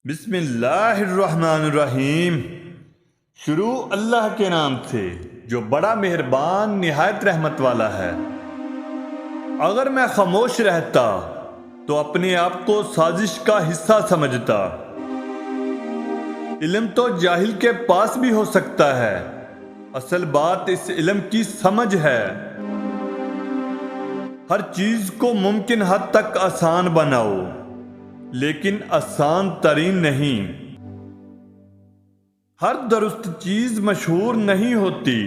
بسم اللہ الرحمن الرحیم۔ شروع اللہ کے نام سے جو بڑا مہربان نہایت رحمت والا ہے۔ اگر میں خاموش رہتا تو اپنے آپ کو سازش کا حصہ سمجھتا۔ علم تو جاہل کے پاس بھی ہو سکتا ہے، اصل بات اس علم کی سمجھ ہے۔ ہر چیز کو ممکن حد تک آسان بناؤ، لیکن آسان ترین نہیں۔ ہر درست چیز مشہور نہیں ہوتی،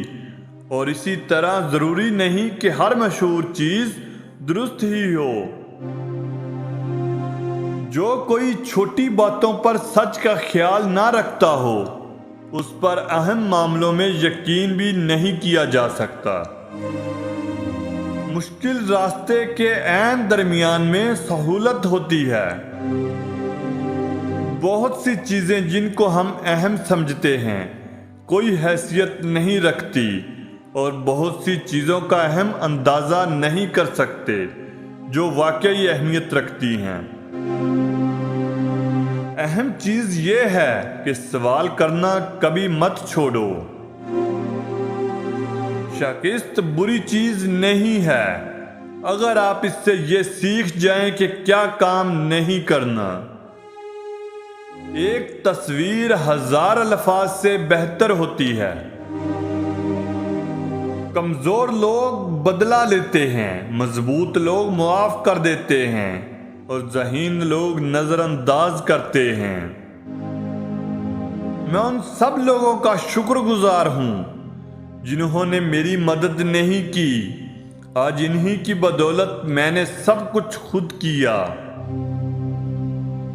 اور اسی طرح ضروری نہیں کہ ہر مشہور چیز درست ہی ہو۔ جو کوئی چھوٹی باتوں پر سچ کا خیال نہ رکھتا ہو، اس پر اہم معاملوں میں یقین بھی نہیں کیا جا سکتا۔ مشکل راستے کے عین درمیان میں سہولت ہوتی ہے۔ بہت سی چیزیں جن کو ہم اہم سمجھتے ہیں کوئی حیثیت نہیں رکھتی، اور بہت سی چیزوں کا اہم اندازہ نہیں کر سکتے جو واقعی اہمیت رکھتی ہیں۔ اہم چیز یہ ہے کہ سوال کرنا کبھی مت چھوڑو۔ شکست بری چیز نہیں ہے اگر آپ اس سے یہ سیکھ جائیں کہ کیا کام نہیں کرنا۔ ایک تصویر 1000 الفاظ سے بہتر ہوتی ہے۔ کمزور لوگ بدلہ لیتے ہیں، مضبوط لوگ معاف کر دیتے ہیں، اور ذہین لوگ نظر انداز کرتے ہیں۔ میں ان سب لوگوں کا شکر گزار ہوں جنہوں نے میری مدد نہیں کی۔ آج انہی کی بدولت میں نے سب کچھ خود کیا۔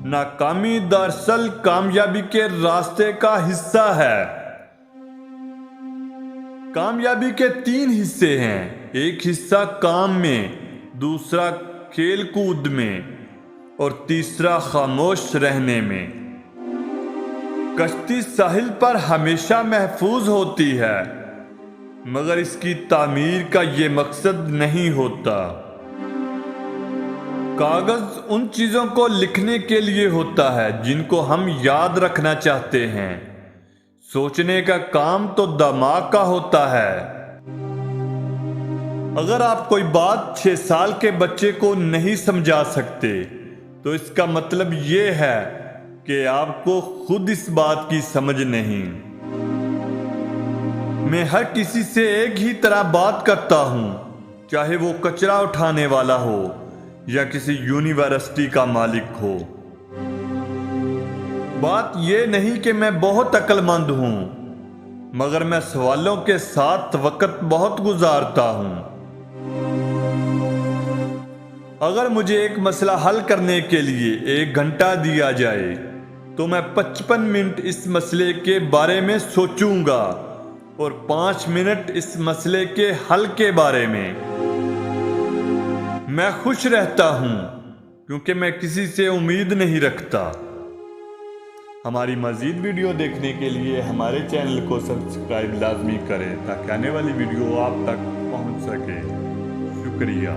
ناکامی دراصل کامیابی کے راستے کا حصہ ہے۔ کامیابی کے 3 حصے ہیں، ایک حصہ کام میں، دوسرا کھیل کود میں، اور تیسرا خاموش رہنے میں۔ کشتی ساحل پر ہمیشہ محفوظ ہوتی ہے، مگر اس کی تعمیر کا یہ مقصد نہیں ہوتا۔ کاغذ ان چیزوں کو لکھنے کے لیے ہوتا ہے جن کو ہم یاد رکھنا چاہتے ہیں۔ سوچنے کا کام تو دماغ کا ہوتا ہے۔ اگر آپ کوئی بات 6 سال کے بچے کو نہیں سمجھا سکتے تو اس کا مطلب یہ ہے کہ آپ کو خود اس بات کی سمجھ نہیں۔ میں ہر کسی سے ایک ہی طرح بات کرتا ہوں، چاہے وہ کچرا اٹھانے والا ہو یا کسی یونیورسٹی کا مالک ہو۔ بات یہ نہیں کہ میں بہت عقل مند ہوں، مگر میں سوالوں کے ساتھ وقت بہت گزارتا ہوں۔ اگر مجھے ایک مسئلہ حل کرنے کے لیے 1 گھنٹہ دیا جائے تو میں 55 منٹ اس مسئلے کے بارے میں سوچوں گا اور 5 منٹ اس مسئلے کے حل کے بارے میں۔ میں خوش رہتا ہوں کیونکہ میں کسی سے امید نہیں رکھتا۔ ہماری مزید ویڈیو دیکھنے کے لیے ہمارے چینل کو سبسکرائب لازمی کریں تاکہ آنے والی ویڈیو آپ تک پہنچ سکے۔ شکریہ۔